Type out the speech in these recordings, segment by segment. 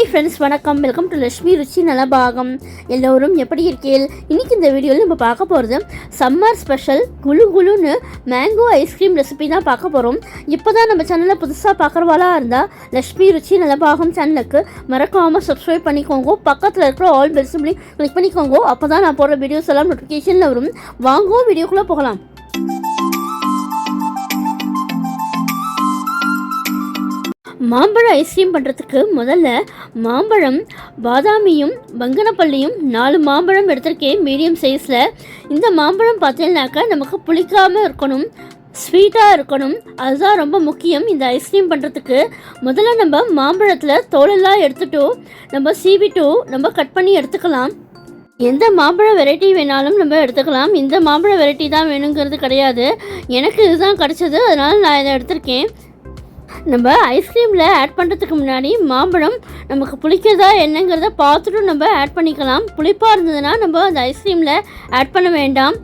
Hi friends, வணக்கம். Welcome to Lakshmi ருச்சி நலபாகம். எல்லோரும் எப்படி இருக்கீங்க? இன்றைக்கி இந்த வீடியோவில் நம்ம பார்க்க போகிறது சம்மர் ஸ்பெஷல் குளு குளுன்னு மேங்கோ ஐஸ்கிரீம் ரெசிபி தான் பார்க்க போகிறோம். இப்போ தான் நம்ம சேனலில் புதுசாக பார்க்குறவாளா இருந்தால் லட்சுமி ருச்சி நலபாகம் சேனலுக்கு மறக்காமல் சப்ஸ்கிரைப் பண்ணிக்கோங்க. பக்கத்தில் இருக்கிற ஆல் பெல் சிம்லையும் கிளிக் பண்ணிக்கோங்க. அப்போ தான் நான் போடுற வீடியோஸ் எல்லாம் நோட்டிஃபிகேஷனில் வரும். வாங்க வீடியோக்குள்ளே போகலாம். மாம்பழம் ஐஸ்கிரீம் பண்ணுறதுக்கு முதல்ல மாம்பழம், பாதாமியும் பங்கனப்பள்ளியும் 4 மாம்பழம் எடுத்திருக்கேன் மீடியம் சைஸில். இந்த மாம்பழம் பார்த்தீங்கன்னாக்கா நமக்கு புளிக்காமல் இருக்கணும், ஸ்வீட்டாக இருக்கணும். அதுதான் ரொம்ப முக்கியம் இந்த ஐஸ்கிரீம் பண்ணுறதுக்கு. முதல்ல நம்ம மாம்பழத்தில் தோலெல்லாம் எடுத்துட்டோ நம்ம சீவிட்டோ நம்ம கட் பண்ணி எடுத்துக்கலாம். எந்த மாம்பழ வெரைட்டி வேணாலும் நம்ம எடுத்துக்கலாம். இந்த மாம்பழ வெரைட்டி தான் வேணுங்கிறது கிடையாது. எனக்கு இதுதான் கிடச்சது, அதனால் நான் இதை எடுத்திருக்கேன். நம்ம ஐஸ்கிரீமில் ஆட் பண்ணுறதுக்கு முன்னாடி மாம்பழம் நமக்கு புளிக்கிறதா என்னங்கிறத பார்த்துட்டு நம்ம ஆட் பண்ணிக்கலாம். புளிப்பாக இருந்ததுன்னா நம்ம அந்த ஐஸ்கிரீமில் ஆட் பண்ண வேண்டாம்.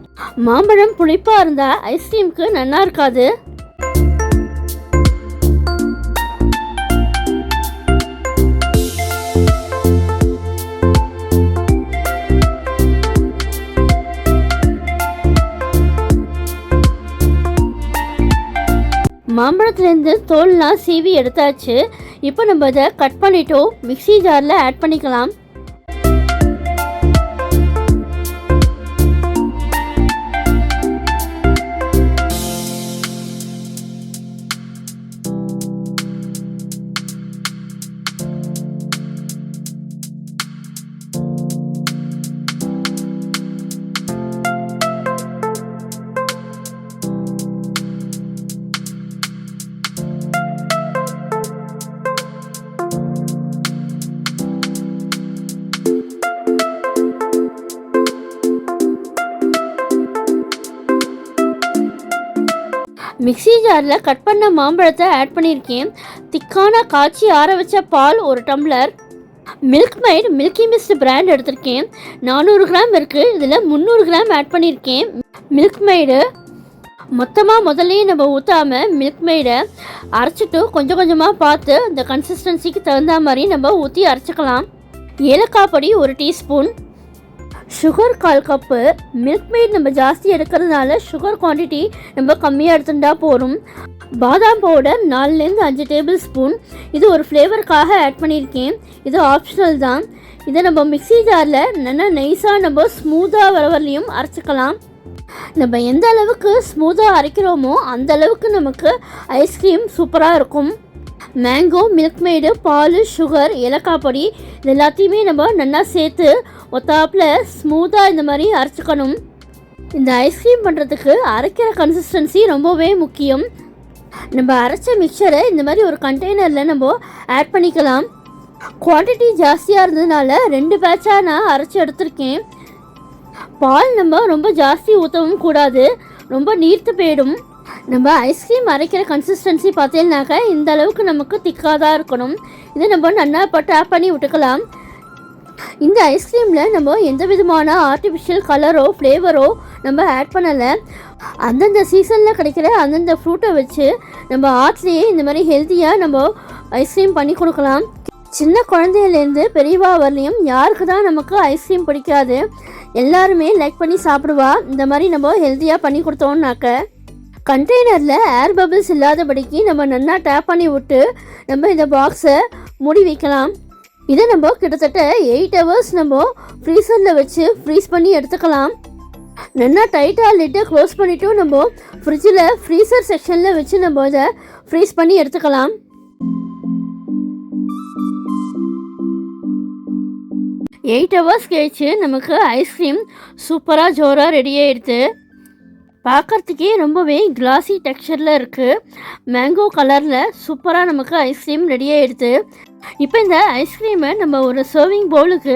மாம்பழம் புளிப்பாக இருந்தால் ஐஸ்கிரீமுக்கு நல்லா இருக்காது. மாம்பழத்துலேருந்து தோல்லாம் சீவி எடுத்தாச்சு. இப்போ நம்ம இதை கட் பண்ணிட்டோம் மிக்ஸி ஜாரில் ஆட் பண்ணிக்கலாம். மிக்ஸி ஜாரில் கட் பண்ண மாம்பழத்தை ஆட் பண்ணியிருக்கேன். திக்கான காய்ச்சி ஆற வச்ச பால் 1 tumbler, Milkmaid Milky Mist brand எடுத்திருக்கேன். 400 கிராம் இருக்குது. இதில் 300 கிராம் ஆட் பண்ணியிருக்கேன். மில்க் மைடு மொத்தமாக முதல்லையே நம்ம ஊற்றாமல் மில்க் மைடை அரைச்சிட்டு கொஞ்சம் கொஞ்சமாக பார்த்து இந்த கன்சிஸ்டன்சிக்கு தகுந்த மாதிரி நம்ம ஊற்றி அரைச்சிக்கலாம். ஏலக்காய் பொடி 1 teaspoon, sugar 1/4 cup. Milk made நம்ம ஜாஸ்தி எடுக்கிறதுனால சுகர் குவான்டிட்டி நம்ம கம்மியாக எடுத்துட்டா போகும். பாதாம் பவுடர் 4-5 டேபிள் ஸ்பூன். இது ஒரு ஃப்ளேவருக்காக ஆட் பண்ணியிருக்கேன். இது ஆப்ஷனல் தான். இதை நம்ம மிக்ஸி ஜாரில் நல்லா நைஸாக நம்ம ஸ்மூத்தாக வரவரையும் அரைச்சிக்கலாம். நம்ம எந்த அளவுக்கு ஸ்மூத்தாக அரைக்கிறோமோ அந்த அளவுக்கு நமக்கு ஐஸ்கிரீம் சூப்பராக இருக்கும். மேங்கோ, மில்க் மெய்டு, பால், சுகர், ஏலக்காய் பொடி இது எல்லாத்தையுமே நம்ம நல்லா சேர்த்து ஒத்தாப்பில் ஸ்மூத்தாக இந்த மாதிரி அரைச்சிக்கணும். இந்த ஐஸ்கிரீம் பண்ணுறதுக்கு அரைக்கிற கன்சிஸ்டன்சி ரொம்பவே முக்கியம். நம்ம அரைச்ச மிக்சரை இந்த மாதிரி ஒரு கண்டெய்னரில் நம்ம ஆட் பண்ணிக்கலாம். குவான்டிட்டி ஜாஸ்தியாக இருந்ததுனால 2 பேட்சாக நான் அரைச்சி எடுத்திருக்கேன். பால் நம்ம ரொம்ப ஜாஸ்தி ஊற்றவும் கூடாது, ரொம்ப நீர்த்து போயிடும். நம்ம ஐஸ்கிரீம் அரைக்கிற கன்சிஸ்டன்சி பார்த்தீங்கன்னாக்கா இந்த அளவுக்கு நமக்கு திக்காக தான் இருக்கணும். இதை நம்ம நல்லா டேப் பண்ணி விட்டுக்கலாம். இந்த ஐஸ்கிரீமில் நம்ம எந்த விதமான ஆர்டிஃபிஷியல் கலரோ ஃப்ளேவரோ நம்ம ஆட் பண்ணலை. அந்தந்த சீசனில் கிடைக்கிற அந்தந்த ஃப்ரூட்டை வச்சு நம்ம ஆர்ட்லேயே இந்த மாதிரி ஹெல்த்தியாக நம்ம ஐஸ்கிரீம் பண்ணி கொடுக்கலாம். சின்ன குழந்தையிலேருந்து பெரியவா வரலையும் யாருக்கு தான் நமக்கு ஐஸ்கிரீம் பிடிக்காது? எல்லாருமே லைக் பண்ணி சாப்பிடுவா. இந்த மாதிரி நம்ம ஹெல்த்தியாக பண்ணி கொடுத்தோம்னாக்க கண்டெய்னரில் ஏர் பபிள்ஸ் இல்லாதபடிக்கு நம்ம நல்லா டேப் பண்ணி விட்டு நம்ம இந்த பாக்ஸை மூடி வைக்கலாம். இதை நம்ம கிட்டத்தட்ட 8 ஹவர்ஸ் நம்ம ஃப்ரீசரில் வச்சு ஃப்ரீஸ் பண்ணி எடுத்துக்கலாம். நல்லா டைட்டாக லிட்டை க்ளோஸ் பண்ணிவிட்டு நம்ம ஃப்ரிட்ஜில் ஃப்ரீசர் செக்ஷனில் வச்சு நம்ம இதை ஃப்ரீஸ் பண்ணி எடுத்துக்கலாம். எயிட் ஹவர்ஸ் கழிச்சு நமக்கு ஐஸ்கிரீம் சூப்பராக ஜோராக ரெடி ஆகிடுது. பார்க்குறதுக்கே ரொம்பவே கிளாஸி டெக்ஸ்சரில் இருக்குது. மேங்கோ கலரில் சூப்பராக நமக்கு ஐஸ்கிரீம் ரெடி ஆகிடுது. இப்போ இந்த ஐஸ்கிரீமை நம்ம ஒரு சர்விங் பவுலுக்கு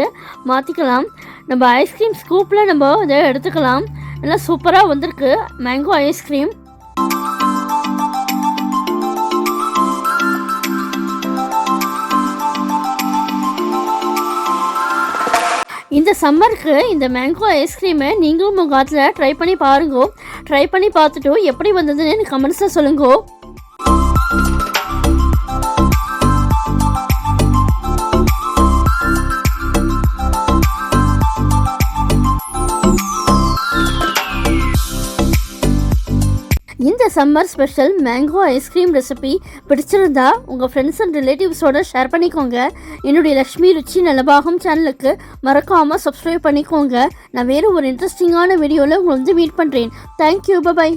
மாற்றிக்கலாம். நம்ம ஐஸ்கிரீம் ஸ்கூப்பில் நம்ம இதை எடுத்துக்கலாம். நல்லா சூப்பராக வந்திருக்கு மேங்கோ ஐஸ்கிரீம். இந்த சம்மருக்கு இந்த மேங்கோ ஐஸ்கிரீமை நீங்களும் உங்கள் காலத்தில் ட்ரை பண்ணி பாருங்க. ட்ரை பண்ணி பார்த்துட்டு எப்படி வந்ததுன்னு எனக்கு கமெண்ட்ஸில் சொல்லுங்க. Summer special mango ice cream recipe பிடிச்சிருந்தா உங்கள் ஃப்ரெண்ட்ஸ் அண்ட் ரிலேட்டிவ்ஸோட ஷேர் பண்ணிக்கோங்க. என்னுடைய லக்ஷ்மி ருச்சி நலபாகம் சேனலுக்கு மறக்காமல் சப்ஸ்கிரைப் பண்ணிக்கோங்க. நான் வேறு ஒரு இன்ட்ரெஸ்டிங்கான வீடியோவில் உங்களை மீட் பண்ணுறேன். Thank you, by.